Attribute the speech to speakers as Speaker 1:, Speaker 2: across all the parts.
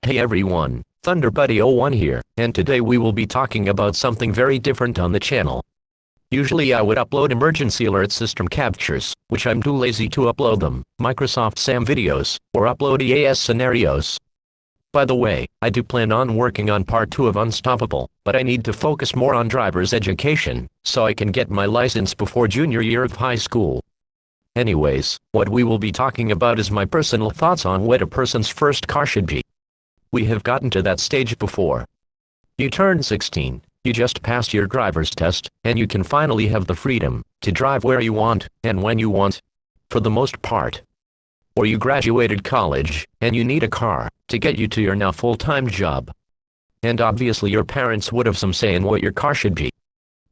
Speaker 1: Hey everyone, ThunderBuddy 01 here, and today we will be talking about something very different on the channel. Usually I would upload emergency alert system captures, which I'm too lazy to upload them, Microsoft SAM videos, or upload EAS scenarios. By the way, I do plan on working on part 2 of Unstoppable, but I need to focus more on driver's education, so I can get my license before junior year of high school. Anyways, what we will be talking about is my personal thoughts on what a person's first car should be. We have gotten to that stage before. You turned 16, you just passed your driver's test, and you can finally have the freedom to drive where you want, and when you want. For the most part. Or you graduated college, and you need a car to get you to your now full-time job. And obviously your parents would have some say in what your car should be.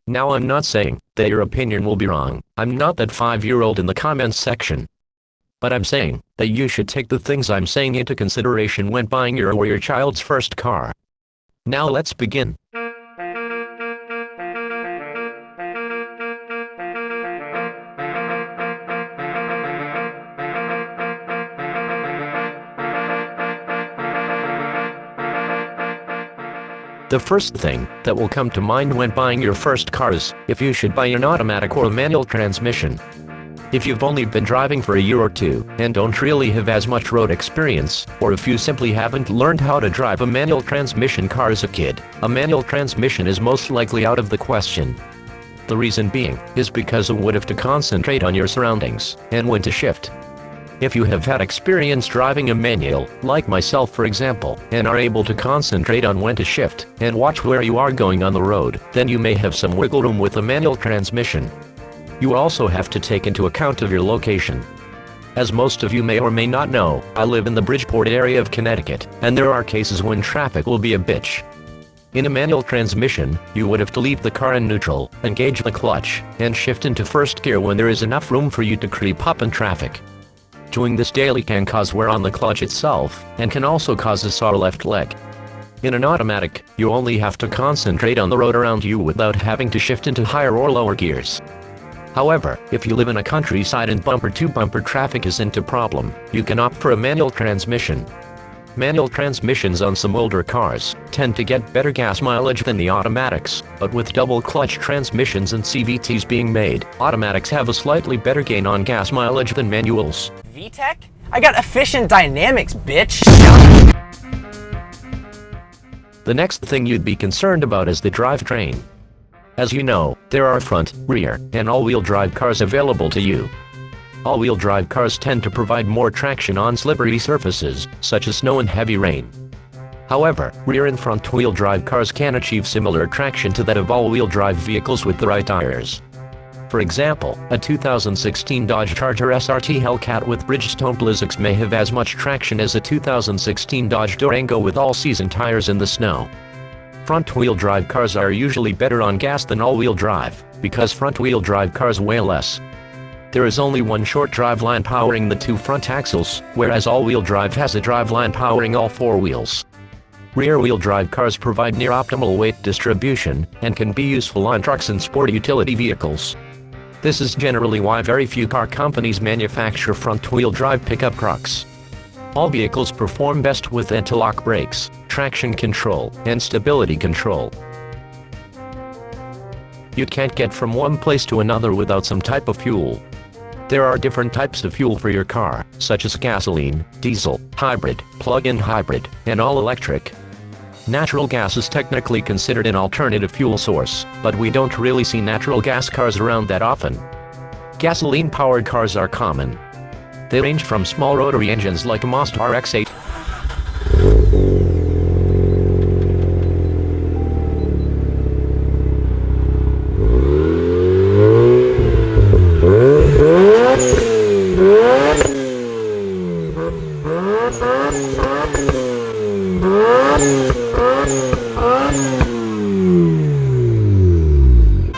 Speaker 1: Now I'm not saying that your opinion will be wrong, I'm not that 5-year-old in the comments section. But I'm saying that you should take the things I'm saying into consideration when buying your or your child's first car. Now let's begin. The first thing that will come to mind when buying your first car is if you should buy an automatic or a manual transmission. If you've only been driving for a year or two, and don't really have as much road experience, or if you simply haven't learned how to drive a manual transmission car as a kid, a manual transmission is most likely out of the question. The reason being, is because you would have to concentrate on your surroundings, and when to shift. If you have had experience driving a manual, like myself for example, and are able to concentrate on when to shift, and watch where you are going on the road, then you may have some wiggle room with a manual transmission. You also have to take into account of your location. As most of you may or may not know, I live in the Bridgeport area of Connecticut, and there are cases when traffic will be a bitch. In a manual transmission, you would have to leave the car in neutral, engage the clutch, and shift into first gear when there is enough room for you to creep up in traffic. Doing this daily can cause wear on the clutch itself, and can also cause a sore left leg. In an automatic, you only have to concentrate on the road around you without having to shift into higher or lower gears. However, if you live in a countryside and bumper-to-bumper traffic isn't a problem, you can opt for a manual transmission. Manual transmissions on some older cars tend to get better gas mileage than the automatics, but with double clutch transmissions and CVTs being made, automatics have a slightly better gain on gas mileage than manuals.
Speaker 2: VTEC? I got efficient dynamics, bitch!
Speaker 1: The next thing you'd be concerned about is the drivetrain. As you know, there are front, rear, and all-wheel drive cars available to you. All-wheel drive cars tend to provide more traction on slippery surfaces, such as snow and heavy rain. However, rear and front-wheel drive cars can achieve similar traction to that of all-wheel drive vehicles with the right tires. For example, a 2016 Dodge Charger SRT Hellcat with Bridgestone Blizzaks may have as much traction as a 2016 Dodge Durango with all-season tires in the snow. Front-wheel drive cars are usually better on gas than all-wheel drive, because front-wheel drive cars weigh less. There is only one short driveline powering the two front axles, whereas all-wheel drive has a driveline powering all four wheels. Rear-wheel drive cars provide near-optimal weight distribution, and can be useful on trucks and sport utility vehicles. This is generally why very few car companies manufacture front-wheel drive pickup trucks. All vehicles perform best with anti-lock brakes, traction control, and stability control. You can't get from one place to another without some type of fuel. There are different types of fuel for your car, such as gasoline, diesel, hybrid, plug-in hybrid, and all-electric. Natural gas is technically considered an alternative fuel source, but we don't really see natural gas cars around that often. Gasoline-powered cars are common. They range from small rotary engines like a Mazda RX-8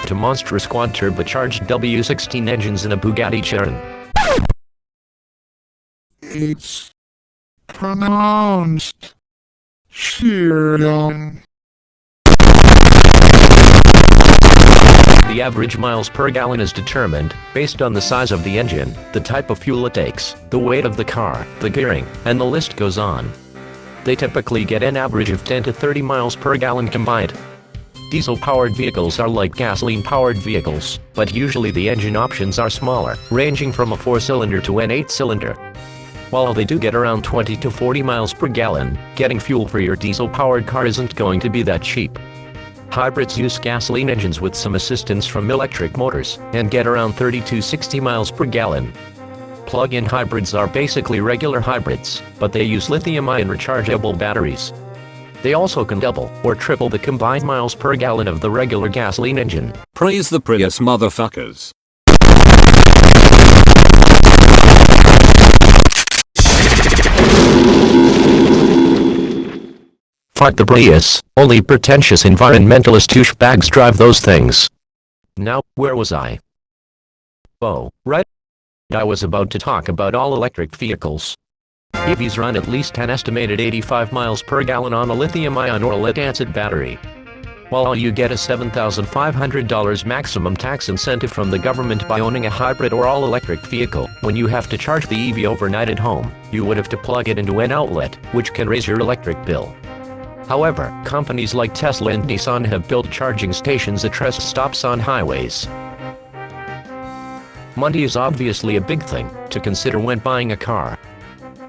Speaker 1: to monstrous quad-turbocharged W16 engines in a Bugatti Chiron.
Speaker 3: It's pronounced Chiron.
Speaker 1: The average miles per gallon is determined based on the size of the engine, the type of fuel it takes, the weight of the car, the gearing, and the list goes on. They typically get an average of 10 to 30 miles per gallon combined. Diesel-powered vehicles are like gasoline-powered vehicles, but usually the engine options are smaller, ranging from a 4-cylinder to an 8-cylinder. While they do get around 20 to 40 miles per gallon, getting fuel for your diesel-powered car isn't going to be that cheap. Hybrids use gasoline engines with some assistance from electric motors, and get around 30 to 60 miles per gallon. Plug-in hybrids are basically regular hybrids, but they use lithium-ion rechargeable batteries. They also can double or triple the combined miles per gallon of the regular gasoline engine.
Speaker 3: Praise the Prius, motherfuckers.
Speaker 1: Fuck the Prius, only pretentious environmentalist douchebags drive those things. Now, where was I? Oh, right. I was about to talk about all-electric vehicles. EVs run at least an estimated 85 miles per gallon on a lithium-ion or lead-acid battery. While you get a $7,500 maximum tax incentive from the government by owning a hybrid or all-electric vehicle, when you have to charge the EV overnight at home, you would have to plug it into an outlet, which can raise your electric bill. However, companies like Tesla and Nissan have built charging stations at rest stops on highways. Money is obviously a big thing to consider when buying a car.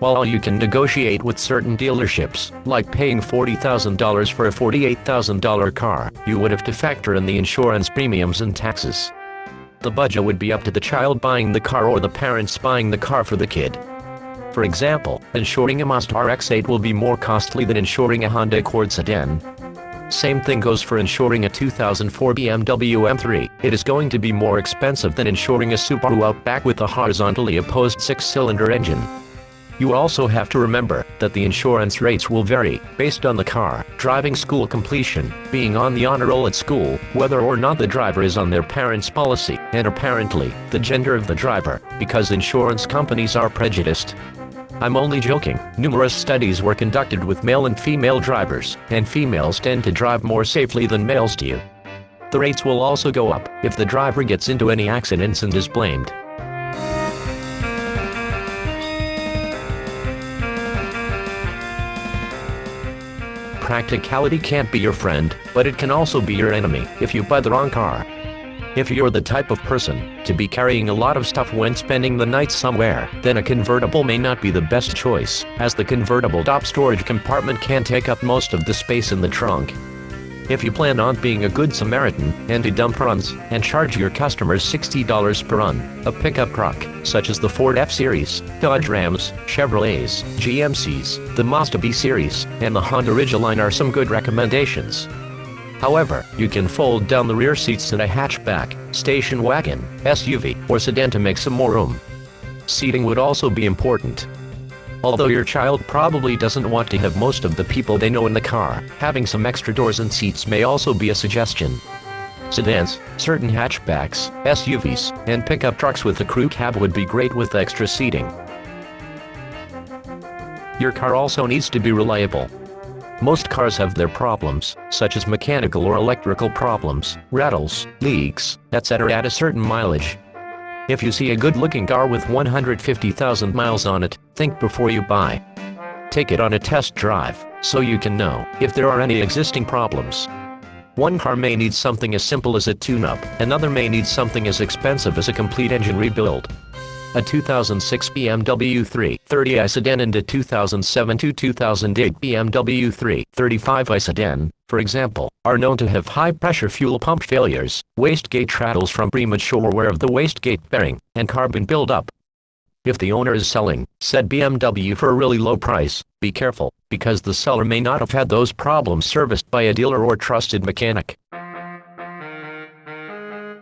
Speaker 1: While you can negotiate with certain dealerships, like paying $40,000 for a $48,000 car, you would have to factor in the insurance premiums and taxes. The budget would be up to the child buying the car or the parents buying the car for the kid. For example, insuring a Mazda RX-8 will be more costly than insuring a Hyundai Accord sedan. Same thing goes for insuring a 2004 BMW M3. It is going to be more expensive than insuring a Subaru Outback with a horizontally opposed 6-cylinder engine. You also have to remember that the insurance rates will vary based on the car, driving school completion, being on the honor roll at school, whether or not the driver is on their parents' policy, and apparently, the gender of the driver, because insurance companies are prejudiced. I'm only joking. Numerous studies were conducted with male and female drivers, and females tend to drive more safely than males do. The rates will also go up if the driver gets into any accidents and is blamed. Practicality can't be your friend, but it can also be your enemy if you buy the wrong car. If you're the type of person to be carrying a lot of stuff when spending the night somewhere, then a convertible may not be the best choice, as the convertible top storage compartment can take up most of the space in the trunk. If you plan on being a good Samaritan and to dump runs and charge your customers $60 per run, a pickup truck, such as the Ford F-Series, Dodge Rams, Chevrolets, GMCs, the Mazda B-Series, and the Honda Ridgeline are some good recommendations. However, you can fold down the rear seats in a hatchback, station wagon, SUV, or sedan to make some more room. Seating would also be important. Although your child probably doesn't want to have most of the people they know in the car, having some extra doors and seats may also be a suggestion. Sedans, certain hatchbacks, SUVs, and pickup trucks with a crew cab would be great with extra seating. Your car also needs to be reliable. Most cars have their problems, such as mechanical or electrical problems, rattles, leaks, etc. at a certain mileage. If you see a good-looking car with 150,000 miles on it, think before you buy. Take it on a test drive, so you can know if there are any existing problems. One car may need something as simple as a tune-up, another may need something as expensive as a complete engine rebuild. A 2006 BMW 330i sedan and a 2007 to 2008 BMW 335i sedan, for example, are known to have high-pressure fuel pump failures, wastegate rattles from premature wear of the wastegate bearing, and carbon buildup. If the owner is selling said BMW for a really low price, be careful, because the seller may not have had those problems serviced by a dealer or trusted mechanic.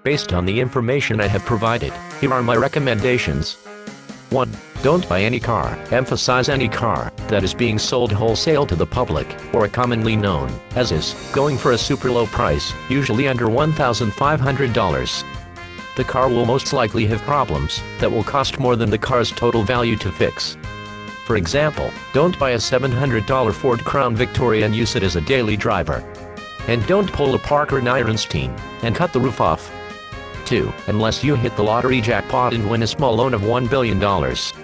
Speaker 1: Based on the information I have provided, here are my recommendations. 1. Don't buy any car, emphasize any car, that is being sold wholesale to the public, or commonly known as is going for a super low price, usually under $1,500. The car will most likely have problems that will cost more than the car's total value to fix. For example, don't buy a $700 Ford Crown Victoria and use it as a daily driver. And don't pull a Parker Nyrenstein and cut the roof off. too, unless you hit the lottery jackpot and win a small loan of $1 billion.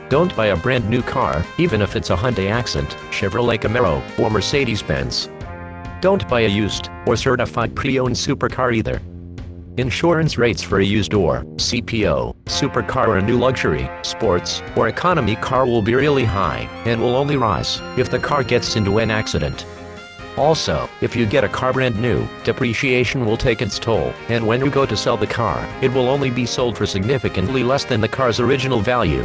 Speaker 1: Don't buy a brand new car, even if it's a Hyundai Accent, Chevrolet Camaro, or Mercedes-Benz. Don't buy a used, or certified pre-owned supercar either. Insurance rates for a used or CPO, supercar or a new luxury, sports, or economy car will be really high, and will only rise if the car gets into an accident. Also, if you get a car brand new, depreciation will take its toll, and when you go to sell the car, it will only be sold for significantly less than the car's original value.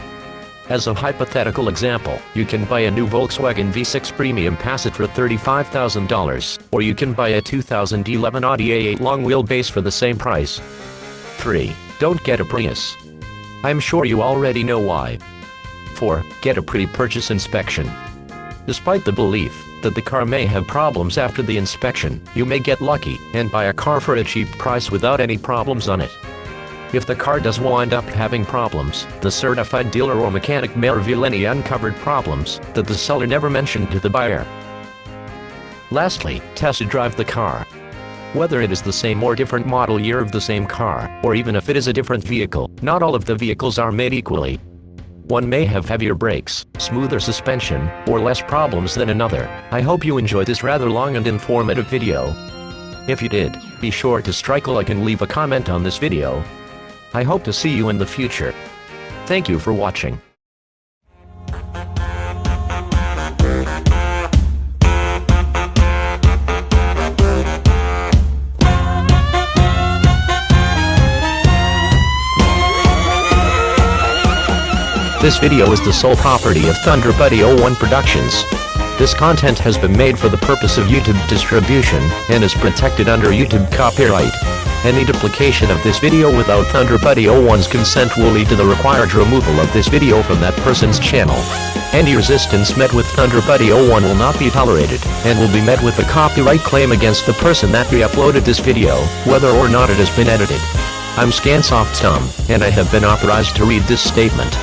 Speaker 1: As a hypothetical example, you can buy a new Volkswagen V6 Premium Passat for $35,000, or you can buy a 2011 Audi A8 long wheelbase for the same price. 3. Don't get a Prius. I'm sure you already know why. 4. Get a pre-purchase inspection. Despite the belief that the car may have problems after the inspection, you may get lucky and buy a car for a cheap price without any problems on it. If the car does wind up having problems, the certified dealer or mechanic may reveal any uncovered problems that the seller never mentioned to the buyer. Lastly, test drive the car. Whether it is the same or different model year of the same car, or even if it is a different vehicle, not all of the vehicles are made equally. One may have heavier brakes, smoother suspension, or less problems than another. I hope you enjoyed this rather long and informative video. If you did, be sure to strike a like and leave a comment on this video. I hope to see you in the future. Thank you for watching. This video is the sole property of ThunderBuddy 01 Productions. This content has been made for the purpose of YouTube distribution, and is protected under YouTube copyright. Any duplication of this video without ThunderBuddy 01's consent will lead to the required removal of this video from that person's channel. Any resistance met with ThunderBuddy 01 will not be tolerated, and will be met with a copyright claim against the person that re-uploaded this video, whether or not it has been edited. I'm Scansoft Tom, and I have been authorized to read this statement.